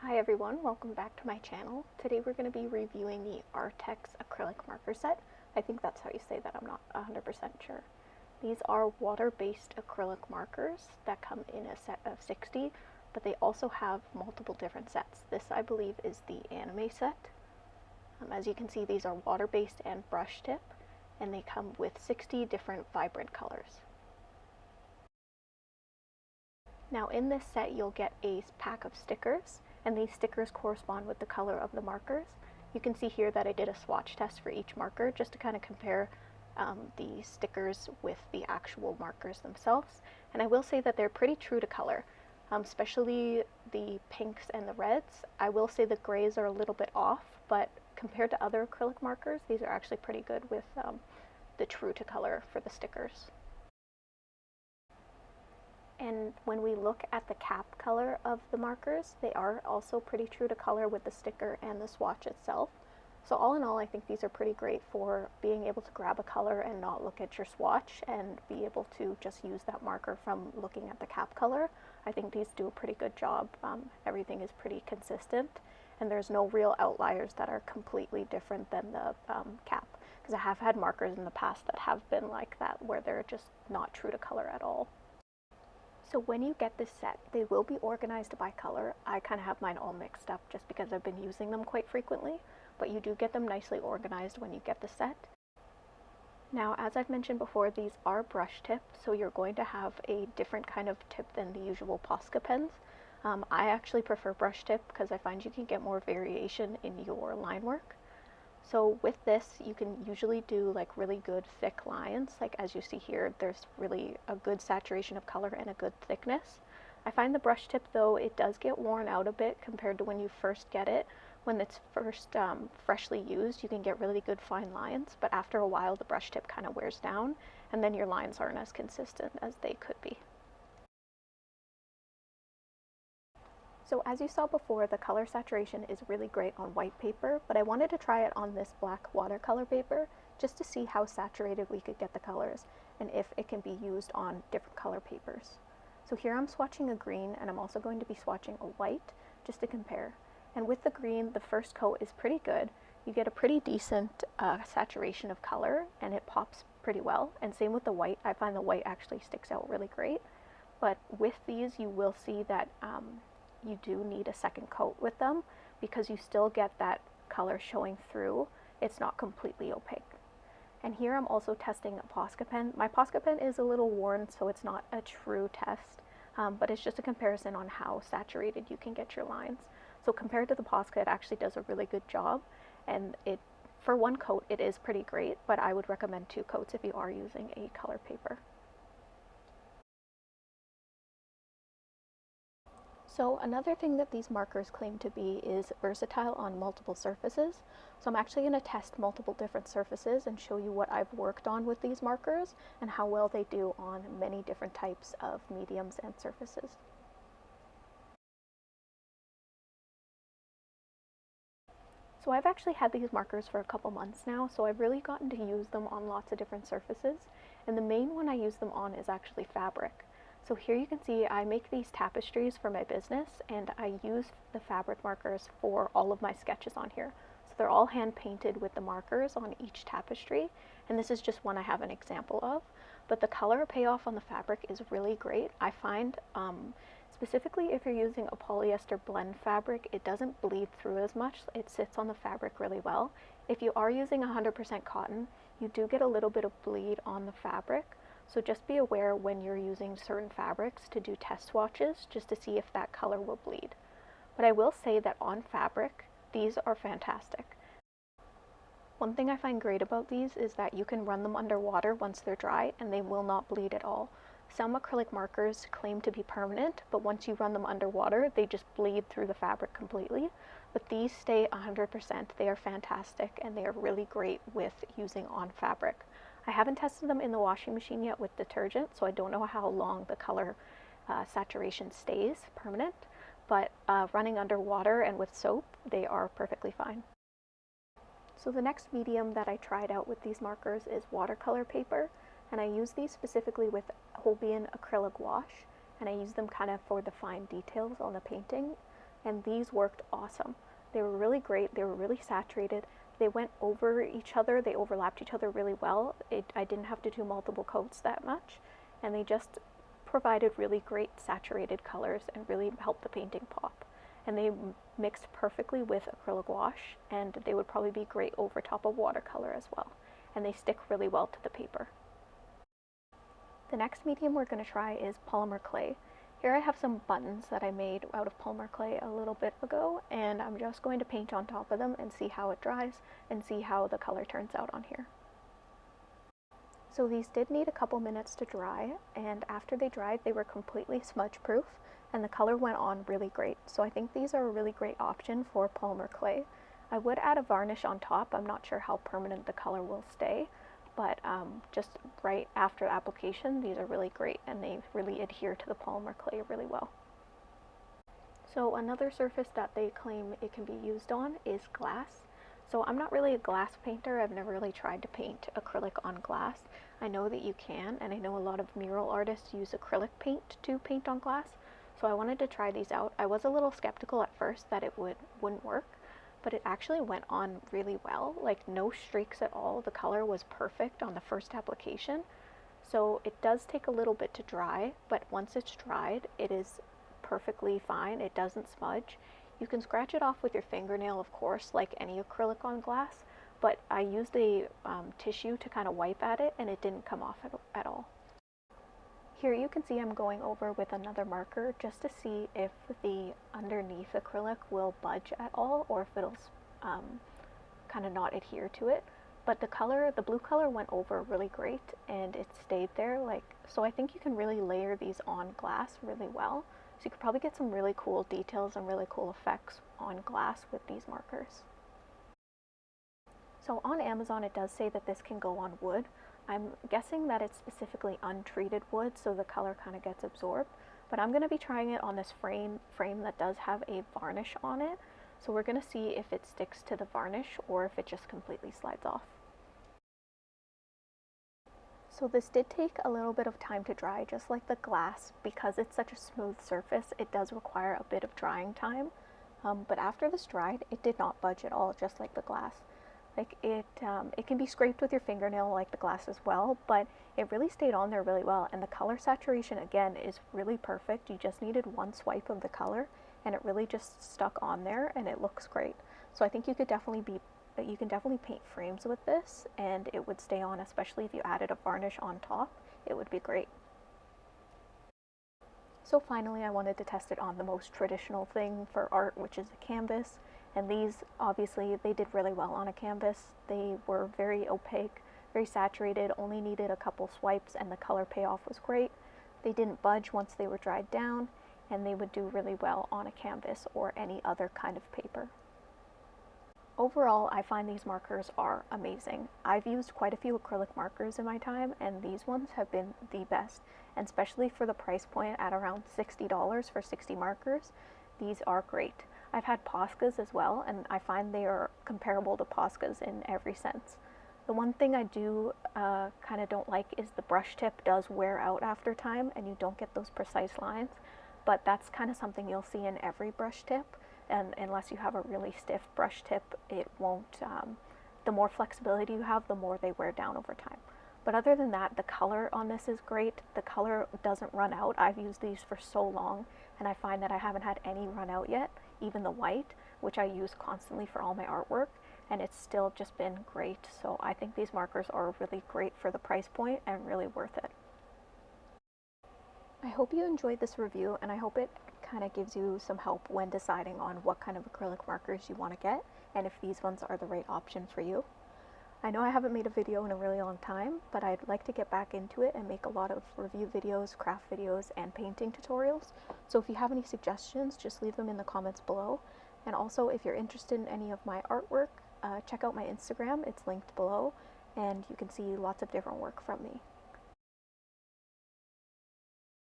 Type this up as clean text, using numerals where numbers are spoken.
Hi everyone, welcome back to my channel. Today we're going to be reviewing the Arrtx Acrylic Marker set. I think that's how you say that, I'm not 100% sure. These are water-based acrylic markers that come in a set of 60, but they also have multiple different sets. This, I believe, is the anime set. As you can see, these are water-based and brush tip, and they come with 60 different vibrant colors. Now in this set you'll get a pack of stickers, and these stickers correspond with the color of the markers. You can see here that I did a swatch test for each marker just to kind of compare the stickers with the actual markers themselves. And I will say that they're pretty true to color, especially the pinks and the reds. I will say the grays are a little bit off, but compared to other acrylic markers, these are actually pretty good with the true to color for the stickers. And when we look at the cap color of the markers, they are also pretty true to color with the sticker and the swatch itself. So all in all, I think these are pretty great for being able to grab a color and not look at your swatch and be able to just use that marker from looking at the cap color. I think these do a pretty good job. Everything is pretty consistent, and there's no real outliers that are completely different than the cap. Because I have had markers in the past that have been like that, where they're just not true to color at all. So when you get this set, they will be organized by color. I kind of have mine all mixed up just because I've been using them quite frequently, but you do get them nicely organized when you get the set. Now, as I've mentioned before, these are brush tip, so you're going to have a different kind of tip than the usual Posca pens. I actually prefer brush tip because I find you can get more variation in your line work. So with this, you can usually do like really good thick lines. Like as you see here, there's really a good saturation of color and a good thickness. I find the brush tip though, it does get worn out a bit compared to when you first get it. When it's first freshly used, you can get really good fine lines, but after a while the brush tip kind of wears down, and then your lines aren't as consistent as they could be. So as you saw before, the color saturation is really great on white paper, but I wanted to try it on this black watercolor paper just to see how saturated we could get the colors and if it can be used on different color papers. So here I'm swatching a green, and I'm also going to be swatching a white just to compare. And with the green, the first coat is pretty good. You get a pretty decent saturation of color, and it pops pretty well. And same with the white. I find the white actually sticks out really great. But with these, you will see that you do need a second coat with them because you still get that color showing through. It's not completely opaque. And here I'm also testing a Posca pen. My Posca pen is a little worn, so it's not a true test, but it's just a comparison on how saturated you can get your lines. So compared to the Posca, it actually does a really good job, and for one coat it is pretty great, but I would recommend 2 coats if you are using a color paper. So another thing that these markers claim to be is versatile on multiple surfaces. So I'm actually going to test multiple different surfaces and show you what I've worked on with these markers and how well they do on many different types of mediums and surfaces. So I've actually had these markers for a couple months now, so I've really gotten to use them on lots of different surfaces. And the main one I use them on is actually fabric. So here you can see I make these tapestries for my business, and I use the fabric markers for all of my sketches on here. So they're all hand painted with the markers on each tapestry, and this is just one I have an example of. But the color payoff on the fabric is really great. I find specifically if you're using a polyester blend fabric, it doesn't bleed through as much. It sits on the fabric really well. If you are using 100% cotton, you do get a little bit of bleed on the fabric. So just be aware when you're using certain fabrics to do test swatches just to see if that color will bleed. But I will say that on fabric, these are fantastic. One thing I find great about these is that you can run them underwater once they're dry and they will not bleed at all. Some acrylic markers claim to be permanent, but once you run them underwater, they just bleed through the fabric completely. But these stay 100%. They are fantastic, and they are really great with using on fabric. I haven't tested them in the washing machine yet with detergent, so I don't know how long the color saturation stays permanent, but running underwater and with soap, they are perfectly fine. So the next medium that I tried out with these markers is watercolor paper, and I use these specifically with Holbein acrylic wash, and I use them kind of for the fine details on the painting. and these worked awesome. They were really great, they were really saturated, they went over each other, they overlapped each other really well. I didn't have to do multiple coats that much, and they just provided really great saturated colors and really helped the painting pop. And they mixed perfectly with acrylic wash, and they would probably be great over top of watercolor as well. And they stick really well to the paper. The next medium we're going to try is polymer clay. Here I have some buttons that I made out of polymer clay a little bit ago, and I'm just going to paint on top of them and see how it dries and see how the color turns out on here. So these did need a couple minutes to dry, and after they dried they were completely smudge proof and the color went on really great. So I think these are a really great option for polymer clay. I would add a varnish on top. I'm not sure how permanent the color will stay, but just right after application, these are really great and they really adhere to the polymer clay really well. So another surface that they claim it can be used on is glass. So I'm not really a glass painter. I've never really tried to paint acrylic on glass. I know that you can, and I know a lot of mural artists use acrylic paint to paint on glass. So I wanted to try these out. I was a little skeptical at first that it wouldn't work, but it actually went on really well. Like no streaks at all. The color was perfect on the first application. So it does take a little bit to dry, but once it's dried, it is perfectly fine. It doesn't smudge. You can scratch it off with your fingernail, of course, like any acrylic on glass, but I used a tissue to kind of wipe at it and it didn't come off at all. Here you can see I'm going over with another marker just to see if the underneath acrylic will budge at all or if it'll kind of not adhere to it. But the blue color went over really great and it stayed there. So I think you can really layer these on glass really well. So you could probably get some really cool details and really cool effects on glass with these markers. So on Amazon it does say that this can go on wood. I'm guessing that it's specifically untreated wood, so the color kind of gets absorbed. But I'm going to be trying it on this frame that does have a varnish on it. So we're going to see if it sticks to the varnish or if it just completely slides off. So this did take a little bit of time to dry, just like the glass. Because it's such a smooth surface, it does require a bit of drying time. But after this dried, it did not budge at all, just like the glass. Like it can be scraped with your fingernail like the glass as well, but it really stayed on there really well. And the color saturation again is really perfect. You just needed one swipe of the color and it really just stuck on there and it looks great. So I think you can definitely paint frames with this and it would stay on, especially if you added a varnish on top. It would be great. So finally I wanted to test it on the most traditional thing for art, which is a canvas. And these, obviously, they did really well on a canvas. They were very opaque, very saturated, only needed a couple swipes, and the color payoff was great. They didn't budge once they were dried down, and they would do really well on a canvas or any other kind of paper. Overall, I find these markers are amazing. I've used quite a few acrylic markers in my time, and these ones have been the best. And especially for the price point at around $60 for 60 markers, these are great. I've had Poscas as well, and I find they are comparable to Poscas in every sense. The one thing I do kind of don't like is the brush tip does wear out after time, and you don't get those precise lines, but that's kind of something you'll see in every brush tip, and unless you have a really stiff brush tip, it won't, the more flexibility you have, the more they wear down over time. But other than that, the color on this is great. The color doesn't run out. I've used these for so long, and I find that I haven't had any run out yet. Even the white, which I use constantly for all my artwork, and it's still just been great. So I think these markers are really great for the price point and really worth it. I hope you enjoyed this review, and I hope it kind of gives you some help when deciding on what kind of acrylic markers you want to get and if these ones are the right option for you. I know I haven't made a video in a really long time, but I'd like to get back into it and make a lot of review videos, craft videos, and painting tutorials. So if you have any suggestions, just leave them in the comments below. And also, if you're interested in any of my artwork, check out my Instagram. It's linked below, and you can see lots of different work from me.